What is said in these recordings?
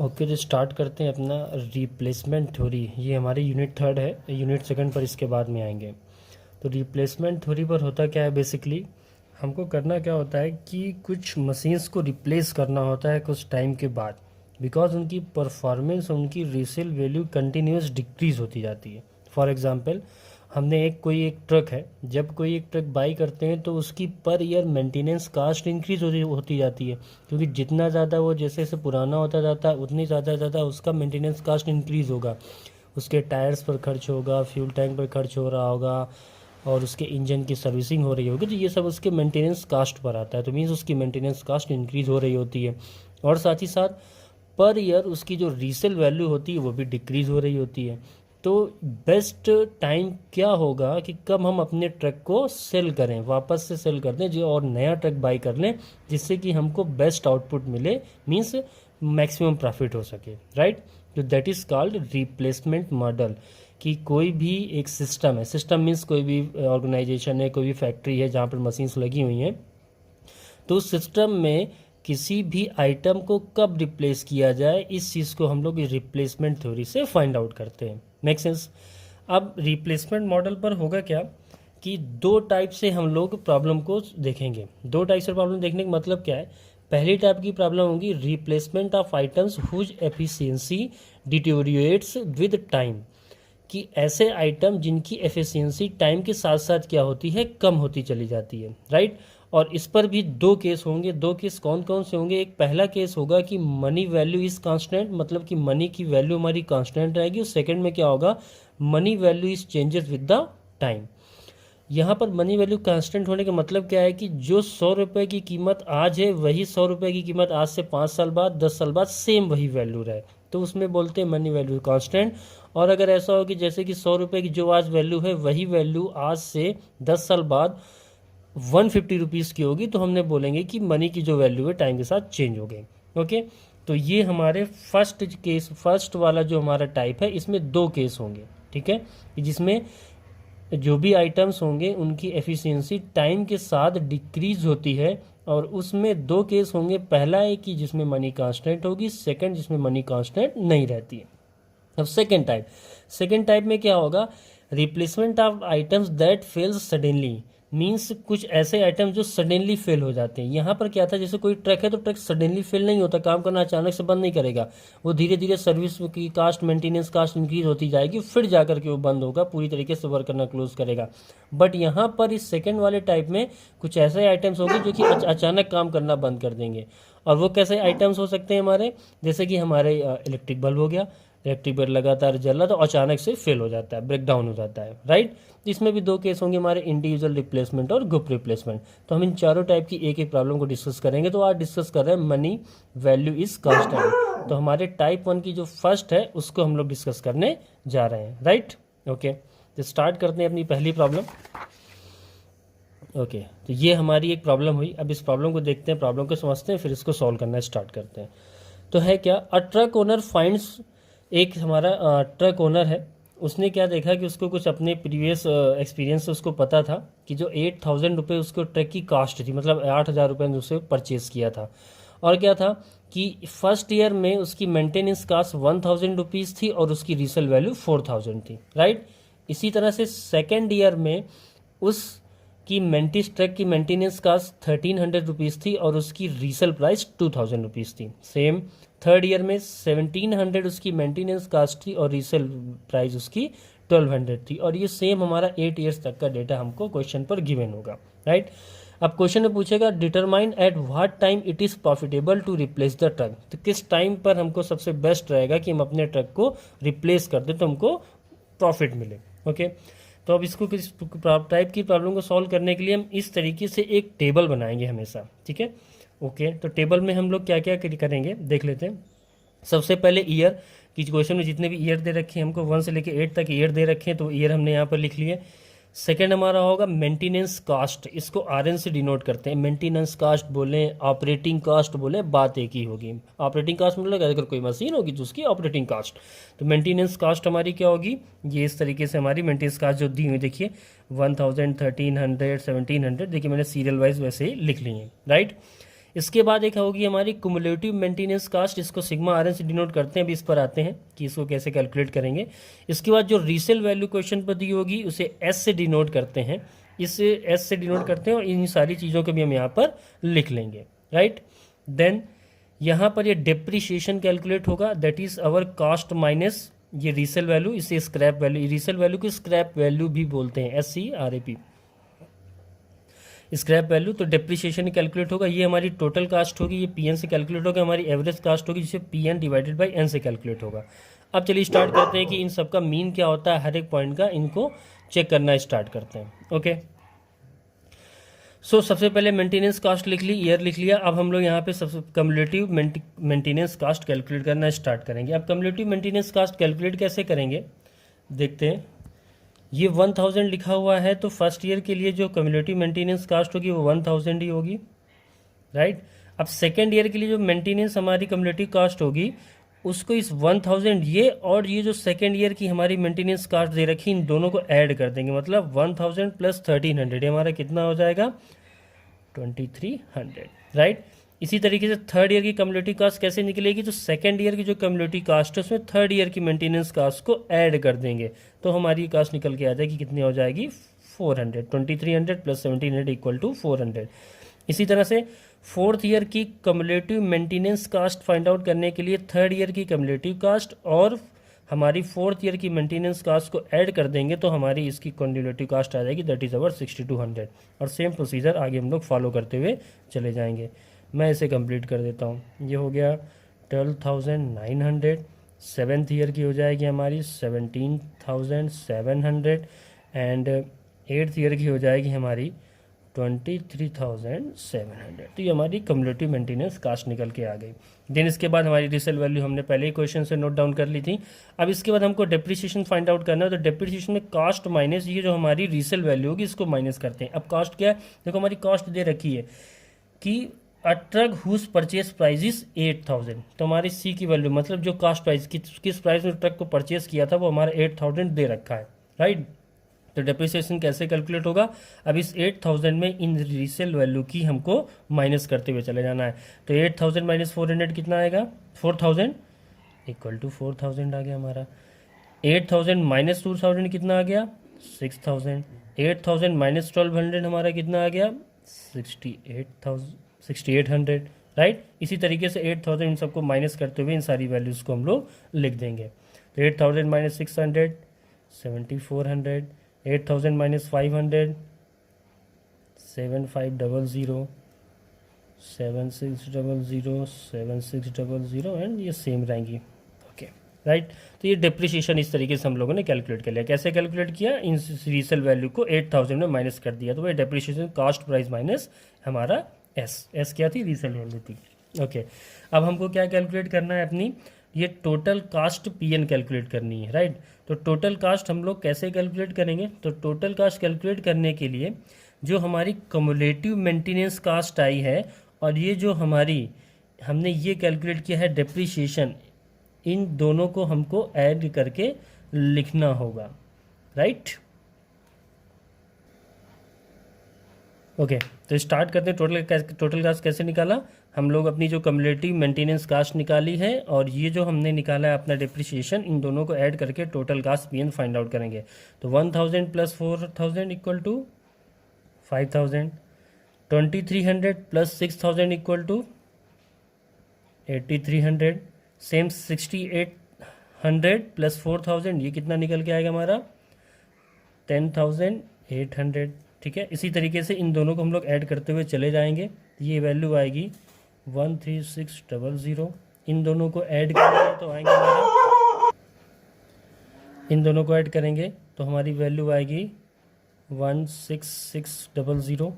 Okay, तो start करते हैं अपना रिप्लेसमेंट थ्योरी। ये हमारी यूनिट 3 है, यूनिट 2 पर इसके बाद में आएंगे। तो रिप्लेसमेंट थ्योरी पर होता क्या है, बेसिकली हमको करना क्या होता है कि कुछ मशीन्स को रिप्लेस करना होता है कुछ टाइम के बाद, बिकॉज उनकी परफॉर्मेंस, उनकी रीसेल वैल्यू कंटिन्यूस डिक्रीज होती जाती है। फॉर एग्जांपल, हमने कोई एक ट्रक है, जब कोई एक ट्रक बाई करते हैं तो उसकी per year maintenance cast increase होती जाती है, क्योंकि जितना ज़्यादा वो जैसे जैसे पुराना होता जाता है उतनी ज़्यादा उसका मेंटेनेंस कास्ट इंक्रीज़ होगा। उसके टायर्स पर खर्च होगा, फ्यूल टैंक पर खर्च हो रहा होगा, और उसके इंजन की सर्विसिंग हो रही होगी, तो ये सब उसके मेंटेनेंस कास्ट पर आता है। तो मीन्स उसकी मेंटेनेंस कास्ट इंक्रीज़ हो रही होती है, और साथ ही साथ पर ईयर उसकी जो रीसेल वैल्यू होती है वो भी डिक्रीज़ हो रही होती है। तो बेस्ट टाइम क्या होगा कि कब हम अपने ट्रक को सेल करें, वापस से सेल कर दें जो, और नया ट्रक बाई कर लें, जिससे कि हमको बेस्ट आउटपुट मिले, मीन्स मैक्सिमम प्रॉफिट हो सके, राइट। तो that is called replacement model. कि कोई भी एक सिस्टम है, सिस्टम मीन्स कोई भी ऑर्गेनाइजेशन है, कोई भी फैक्ट्री है जहाँ पर मशीन्स लगी हुई हैं, तो उस सिस्टम में किसी भी आइटम को कब रिप्लेस किया जाए, इस चीज़ को हम लोग रिप्लेसमेंट थ्योरी से फाइंड आउट करते हैं। Make sense. अब रिप्लेसमेंट मॉडल पर होगा क्या कि दो टाइप से हम लोग प्रॉब्लम को देखेंगे। दो टाइप से प्रॉब्लम देखने का मतलब क्या है, पहली टाइप की प्रॉब्लम होगी replacement of items whose efficiency deteriorates with time, कि ऐसे आइटम जिनकी एफिशिएंसी टाइम के साथ साथ क्या होती है, कम होती चली जाती है, राइट। और इस पर भी दो केस होंगे। दो केस कौन कौन से होंगे, एक पहला केस होगा कि मनी वैल्यू इज कांस्टेंट, मतलब कि मनी की वैल्यू हमारी कांस्टेंट रहेगी। और सेकंड में क्या होगा, money value is changes with the time. यहाँ पर मनी वैल्यू कांस्टेंट होने का मतलब क्या है कि जो 100 रुपये की कीमत आज है, वही 100 रुपये की कीमत आज से 5 साल बाद, 10 साल बाद सेम वही वैल्यू रहे, तो उसमें बोलते हैं मनी वैल्यू कांस्टेंट। और अगर ऐसा हो कि जैसे कि 100 रुपये की जो आज वैल्यू है, वही वैल्यू आज से 10 साल बाद 150 रुपीज़ की होगी, तो हमने बोलेंगे कि मनी की जो वैल्यू है टाइम के साथ चेंज हो गई। ओके, तो ये हमारे फर्स्ट केस, फर्स्ट वाला जो हमारा टाइप है, इसमें दो केस होंगे, ठीक है, जिसमें जो भी आइटम्स होंगे उनकी एफिशिएंसी टाइम के साथ डिक्रीज होती है, और उसमें दो केस होंगे। पहला है कि जिसमें मनी कांस्टेंट होगी, सेकंड जिसमें मनी कांस्टेंट नहीं रहती है। अब सेकंड टाइप में क्या होगा, replacement of items that fails suddenly, means कुछ ऐसे आइटम जो सडनली फेल हो जाते हैं। यहाँ पर क्या था, जैसे कोई ट्रक है तो ट्रक सडनली फेल नहीं होता, काम करना अचानक से बंद नहीं करेगा, वो धीरे धीरे सर्विस की कास्ट, मेंटेनेंस कास्ट इंक्रीज होती जाएगी, फिर जाकर के वो बंद होगा, पूरी तरीके से वर्क करना क्लोज करेगा। बट यहाँ पर इस सेकेंड वाले टाइप में कुछ ऐसे आइटम्स होंगे जो कि अचानक काम करना बंद कर देंगे। और वो कैसे आइटम्स हो सकते हैं हमारे, जैसे कि हमारे इलेक्ट्रिक बल्ब हो गया, इलेक्ट्रिक बल्ब लगातार जल रहा तो अचानक से फेल हो जाता है, ब्रेक डाउन हो जाता है, राइट। इसमें भी दो केस होंगे हमारे, इंडिविजुअल रिप्लेसमेंट और ग्रुप रिप्लेसमेंट। तो हम इन चारों टाइप की एक एक प्रॉब्लम को डिस्कस करेंगे। तो आज डिस्कस कर रहे हैं मनी वैल्यू इज कांस्टेंट। तो हमारे टाइप 1 की जो फर्स्ट है उसको हम लोग डिस्कस करने जा रहे हैं, राइट। ओके, तो स्टार्ट करते हैं अपनी पहली प्रॉब्लम। ओके, तो ये हमारी एक प्रॉब्लम हुई। अब इस प्रॉब्लम को देखते हैं, प्रॉब्लम को समझते हैं, फिर इसको सॉल्व करना स्टार्ट करते हैं। तो है क्या, अ ट्रक ओनर फाइंड्स, एक हमारा ट्रक ओनर है, उसने क्या देखा कि उसको कुछ अपने प्रीवियस एक्सपीरियंस से उसको पता था कि जो 8000 रुपये उसको ट्रक की कास्ट थी, मतलब 8000 रुपये ने उसे परचेज़ किया था। और क्या था कि फर्स्ट ईयर में उसकी मेंटेनेंस कास्ट 1000 रुपीज़ थी और उसकी रीसेल वैल्यू 4000 थी, राइट। इसी तरह से सेकेंड ईयर में उसकी ट्रक की मेंटेनेंस कास्ट 1300 रुपीज़ थी और उसकी रीसेल प्राइस 2000 रुपीज़ थी। सेम थर्ड ईयर में 1700 उसकी मेंटेनेंस कास्ट थी और रीसेल प्राइस उसकी 1200 थी। और ये सेम हमारा 8 ईयर्स तक का डेटा हमको क्वेश्चन पर गिवन होगा, राइट। अब क्वेश्चन में पूछेगा determine at what time it is profitable to replace the truck, तो किस टाइम पर हमको सबसे बेस्ट रहेगा कि हम अपने ट्रक को रिप्लेस कर दें तो हमको प्रॉफिट मिले। ओके, तो अब इसको किस टाइप की प्रॉब्लम को सॉल्व करने के लिए हम इस तरीके से एक टेबल बनाएंगे हमेशा, ठीक है। ओके, तो टेबल में हम लोग क्या क्या करेंगे देख लेते हैं। सबसे पहले ईयर की, क्वेश्चन में जितने भी ईयर दे रखे हैं हमको 1 से लेकर 8 तक ईयर दे रखे हैं, तो ईयर हमने यहाँ पर लिख लिए। सेकंड हमारा होगा मेंटेनेंस कास्ट, इसको आरएन से डिनोट करते हैं। मेंटेनेंस कास्ट बोलें, ऑपरेटिंग कास्ट बोलें, बात एक ही होगी। ऑपरेटिंग कास्ट मतलब अगर कोई मशीन होगी तो उसकी ऑपरेटिंग कास्ट, तो मेंटेनेंस कास्ट हमारी क्या होगी, ये इस तरीके से हमारी मेंटेनेंस कास्ट जो दी हुई देखिए 1000, 1300, 1700, देखिए मैंने सीरियल वाइज वैसे ही लिख ली है, राइट। इसके बाद एक होगी हमारी कुमुलेटिव मेंटेनेंस कास्ट, इसको सिग्मा आर एन से डिनोट करते हैं। अभी इस पर आते हैं कि इसको कैसे कैलकुलेट करेंगे। इसके बाद जो रीसेल वैल्यू क्वेश्चन पर दी होगी उसे एस से डिनोट करते हैं, इसे एस से डिनोट करते हैं और इन सारी चीज़ों को भी हम यहाँ पर लिख लेंगे, राइट। देन यहाँ पर ये डेप्रिशिएशन कैलकुलेट होगा, that is our cost minus ये रीसेल वैल्यू, इसे स्क्रैप वैल्यू, रीसेल वैल्यू को स्क्रैप वैल्यू भी बोलते हैं, SCRAP स्क्रैप वैल्यू। तो डेप्रिशिएशन कैलकुलेट होगा, ये हमारी टोटल कास्ट होगी, ये PN से कैलकुलेट होगा, हमारी एवरेज कास्ट होगी जिसे PN डिवाइडेड बाई N से कैलकुलेट होगा। अब चलिए स्टार्ट करते हैं कि इन सब का मीन क्या होता है, हर एक पॉइंट का इनको चेक करना स्टार्ट करते हैं। ओके, सो सबसे पहले मेंटेनेंस कास्ट लिख ली, ईयर लिख लिया। अब हम लोग यहाँ पे सबसे कम्युलेटिव मेंटेनेंस कास्ट कैलकुलेट करना स्टार्ट करेंगे। अब कम्युलेटिव मेंटेनेंस कास्ट कैलकुलेट कैसे करेंगे देखते हैं। ये 1000 लिखा हुआ है, तो फर्स्ट ईयर के लिए जो कम्युलेटिव मेंटेनेंस कास्ट होगी वो 1000 ही होगी, राइट। अब सेकेंड ईयर के लिए जो मेंटेनेंस हमारी कम्युलेटिव कास्ट होगी उसको इस 1000 ये और ये जो सेकेंड ईयर की हमारी मेंटेनेंस कास्ट दे रखी इन दोनों को ऐड कर देंगे, मतलब 1000 प्लस 1300 ये हमारा कितना हो जाएगा 2300, राइट। इसी तरीके से थर्ड ईयर की कम्युलेटिव कास्ट कैसे निकलेगी, तो सेकेंड ईयर की जो कम्युलेटिव कास्ट है उसमें थर्ड ईयर की मेंटेनेंस कास्ट को ऐड कर देंगे, तो हमारी कास्ट निकल के आ जाएगी, कितनी हो जाएगी 400, 2300 प्लस 1700 इक्वल टू 400। इसी तरह से फोर्थ ईयर की cumulative maintenance cost find out करने के लिए थर्ड ईयर की कम्युलेटिव कास्ट और हमारी फोर्थ ईयर की मेंटेनेंस कास्ट को ऐड कर देंगे, तो हमारी इसकी कम्युलेटिव कास्ट आ जाएगी, दैट इज़ अवर 6200। और सेम प्रोसीजर आगे हम लोग फॉलो करते हुए चले जाएंगे। मैं इसे कंप्लीट कर देता हूँ। ये हो गया 12,900, सेवेंथ ईयर की हो जाएगी हमारी 17,700 एंड एट्थ ईयर की हो जाएगी हमारी 23,700। तो ये हमारी कम्युलेटिव मेंटेनेंस कास्ट निकल के आ गई। देन इसके बाद हमारी रीसेल वैल्यू हमने पहले ही क्वेश्चन से नोट डाउन कर ली थी। अब इसके बाद हमको डेप्रिसिएशन फाइंड आउट करना है, तो डेप्रिसिएशन में कास्ट माइनस ये जो हमारी रीसेल वैल्यू होगी इसको माइनस करते हैं। अब कास्ट क्या है, देखो हमारी कास्ट दे रखी है कि a truck whose purchase price is 8000, तो हमारी सी की वैल्यू मतलब जो कास्ट प्राइस किस प्राइस में ट्रक को परचेज किया था वो हमारा 8000 दे रखा है, राइट। तो डेप्रिसिएशन कैसे कैलकुलेट होगा, अब इस 8000 में इन रीसेल वैल्यू की हमको माइनस करते हुए चले जाना है। तो 8000 माइनस 400 कितना आएगा 4000 इक्वल टू 4000 आ गया हमारा। 8000 माइनस 2000 कितना आ गया 6000। 8000 माइनस 1200 हमारा कितना आ गया 6800, राइट। इसी तरीके से 8000 इन सबको माइनस करते हुए इन सारी वैल्यूज़ को हम लोग लिख देंगे। तो 8000 माइनस 600 7400, 8000 माइनस 500 7500, 7600 7600 एंड ये सेम रहेंगी, ओके, राइट। तो ये डेप्रिसिएशन इस तरीके से हम लोगों ने कैलकुलेट कर लिया। कैसे कैलकुलेट किया, इन रीसेल वैल्यू को 8000 में माइनस कर दिया, तो वह डेप्रिसिएशन कास्ट प्राइस माइनस हमारा एस क्या थी रीसेल वैल्यू थी, ओके। अब हमको क्या कैलकुलेट करना है अपनी, ये टोटल कास्ट PN कैलकुलेट करनी है, राइट। तो टोटल कास्ट हम लोग कैसे कैलकुलेट करेंगे, तो टोटल कास्ट कैलकुलेट करने के लिए जो हमारी कम्युलेटिव मेंटेनेंस कास्ट आई है और ये जो हमारी हमने ये कैलकुलेट किया है डेप्रिसिएशन, इन दोनों को हमको ऐड करके लिखना होगा, राइट। ओके, तो स्टार्ट करते हैं। टोटल कास्ट कैसे निकाला, हम लोग अपनी जो कम्युलेटिव मेंटेनेंस कास्ट निकाली है और ये जो हमने निकाला है अपना डेप्रिसिएशन, इन दोनों को ऐड करके total cost PN find out करेंगे। तो 1000 plus 4000 equal to 5000, 2300 plus 6000 equal to 8300, same 6800 plus 4000 ये कितना निकल के आएगा हमारा 10800, ठीक है। इसी तरीके से इन दोनों को हम लोग ऐड करते हुए चले जाएंगे, ये वैल्यू आएगी 13600। इन दोनों को ऐड करेंगे तो आएंगे हमारा, इन दोनों को ऐड करेंगे तो हमारी वैल्यू आएगी 16600।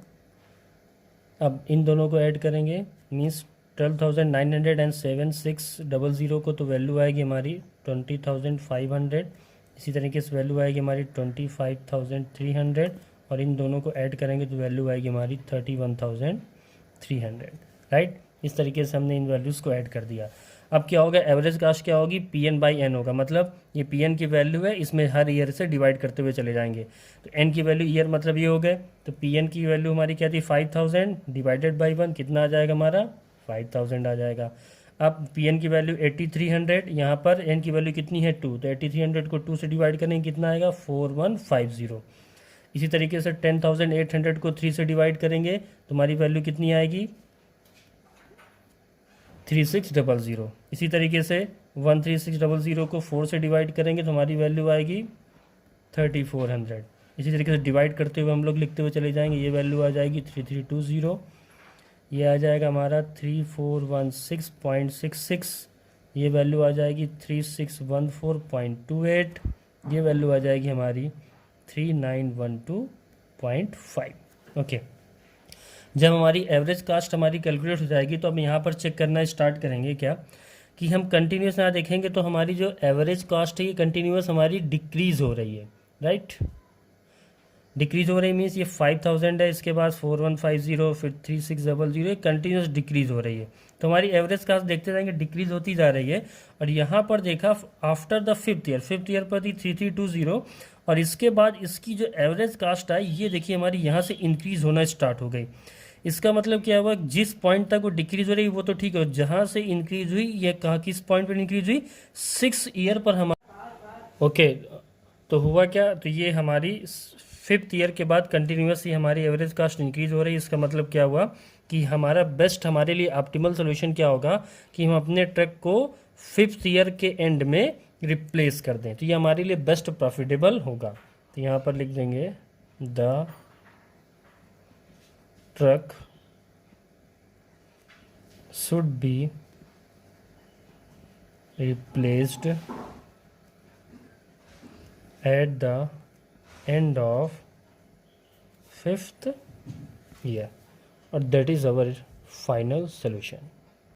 अब इन दोनों को ऐड करेंगे मीन्स 12900 एंड 7600 को, तो वैल्यू आएगी हमारी 20500। इसी तरीके से वैल्यू आएगी हमारी 25300 और इन दोनों को ऐड करेंगे तो वैल्यू आएगी हमारी 31300, राइट। इस तरीके से हमने इन वैल्यूज़ को ऐड कर दिया। अब क्या होगा, एवरेज कास्ट क्या होगी, पी एन बाई एन होगा, मतलब ये पी एन की वैल्यू है, इसमें हर ईयर से डिवाइड करते हुए चले जाएंगे। तो एन की वैल्यू ईयर मतलब ये हो गए, तो पी एन की वैल्यू हमारी क्या थी 5000 डिवाइडेड बाई 1 कितना आ जाएगा हमारा 5000 आ जाएगा। अब पी एन की वैल्यू 8300, यहाँ पर एन की वैल्यू कितनी है 2, तो 8300 को 2 से डिवाइड करेंगे कितना आएगा 4150। इसी तरीके से 10800 को 3 से डिवाइड करेंगे तो हमारी वैल्यू कितनी आएगी 3600। इसी तरीके से 13600 को 4 से डिवाइड करेंगे तो हमारी वैल्यू आएगी 3400। इसी तरीके से डिवाइड करते हुए हम लोग लिखते हुए चले जाएंगे, ये वैल्यू आ जाएगी 3320, ये आ जाएगा हमारा 3416.66, ये वैल्यू आ जाएगी 3614.28, ये वैल्यू आ जाएगी हमारी 3912.5। ओके, जब हमारी एवरेज कास्ट हमारी कैलकुलेट हो जाएगी तो अब यहाँ पर चेक करना स्टार्ट करेंगे क्या कि हम कंटिन्यूस यहाँ देखेंगे तो हमारी जो एवरेज कास्ट है ये कंटिन्यूस हमारी डिक्रीज़ हो रही है, राइट। डिक्रीज़ हो रही मीन्स ये 5000 है, इसके बाद 4150, फिर 3600, कंटिन्यूस डिक्रीज़ हो रही है। तो हमारी एवरेज कास्ट देखते जाएंगे डिक्रीज़ होती जा रही है। और यहाँ पर देखा आफ्टर द फिफ्थ ईयर पर थी 3320, और इसके बाद इसकी जो एवरेज कास्ट आई ये देखिए हमारी यहाँ से इंक्रीज़ होना स्टार्ट हो गई। इसका मतलब क्या हुआ, जिस पॉइंट तक वो डिक्रीज हो रही वो तो ठीक है, जहाँ से इंक्रीज हुई ये कहा किस पॉइंट पर इंक्रीज हुई 6 ईयर पर हमारा। ओके, तो हुआ क्या, तो ये हमारी 5th ईयर के बाद कंटिन्यूसली हमारी एवरेज कास्ट इंक्रीज हो रही है। इसका मतलब क्या हुआ कि हमारा बेस्ट हमारे लिए ऑप्टिमल सोल्यूशन क्या होगा कि हम अपने ट्रक को 5th ईयर के एंड में रिप्लेस कर दें, तो ये हमारे लिए बेस्ट प्रॉफिटेबल होगा। तो यहाँ पर लिख देंगे the truck should be replaced at the end of 5th year, or that is our final solution.